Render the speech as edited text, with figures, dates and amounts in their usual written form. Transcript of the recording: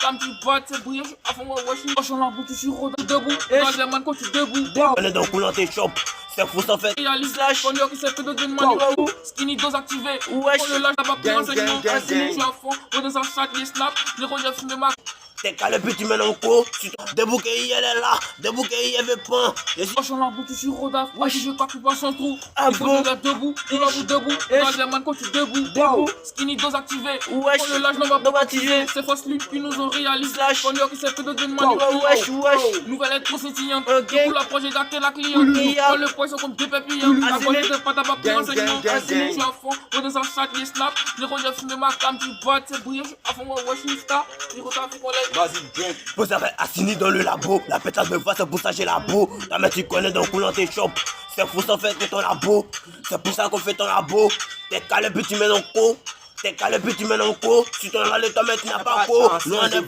Comme tu bottes, c'est bouillant, je suis à fond, ouais, je suis en lambeau, tu suis rodin, debout. Dans les mains, quand tu debout. On est dans coulant tes chops, c'est fou sans fait. Réalise slash, Ponyo qui s'est fait de d'une main. Skinny dose activé. Wesh. On le lâche, t'as pas pris un segment. gang, Je suis gang. à fond, on est en chat, les snaps. Les rejets fument ma. T'es calé puis tu mènes en cours. Debout qu'elle est là, debout qu'elle veut pas. Je suis en lambeau, tu suis rodaf. Ouais, je crois que tu passes sans trou. Ah Il faut bon? que tu debout. On l'avoue debout. Dans les mains, quand tu debout. Skinny dose activé. Wesh. On le lâche, non, va pas baptiser. baptiser. C'est fausse lui, puis nous on réalise. Slash. Ponyo qui s'est fait de d'une main. Wesh, wesh. Nouvelle être trop scintillante. Ok. Du coup, la projet d'acter la cliente. Yeah. On le poisson comme deux pépillants. La Assis. qualité de pâte à pas pris Gang, un segment. gang, Assis, gang. je suis à fond. On est en chat, les snaps. Les rejets fument ma cam, tu bottes, c'est bouillant. Je suis à fond, ouais, je suis star. Les rejets fument les. Vas-y, gang. Vous avez assigné dans le labo. La pétasse me voit, c'est pour ça j'ai la peau. Ta mère tu connais donc coulant tes chops. C'est fou sans fait ton labo. C'est pour ça qu'on fait ton labo. T'es calé puis tu mets dans le co. T'es calé puis tu mets dans le co. Si t'en as les toi tu n'as pas co. Nous on est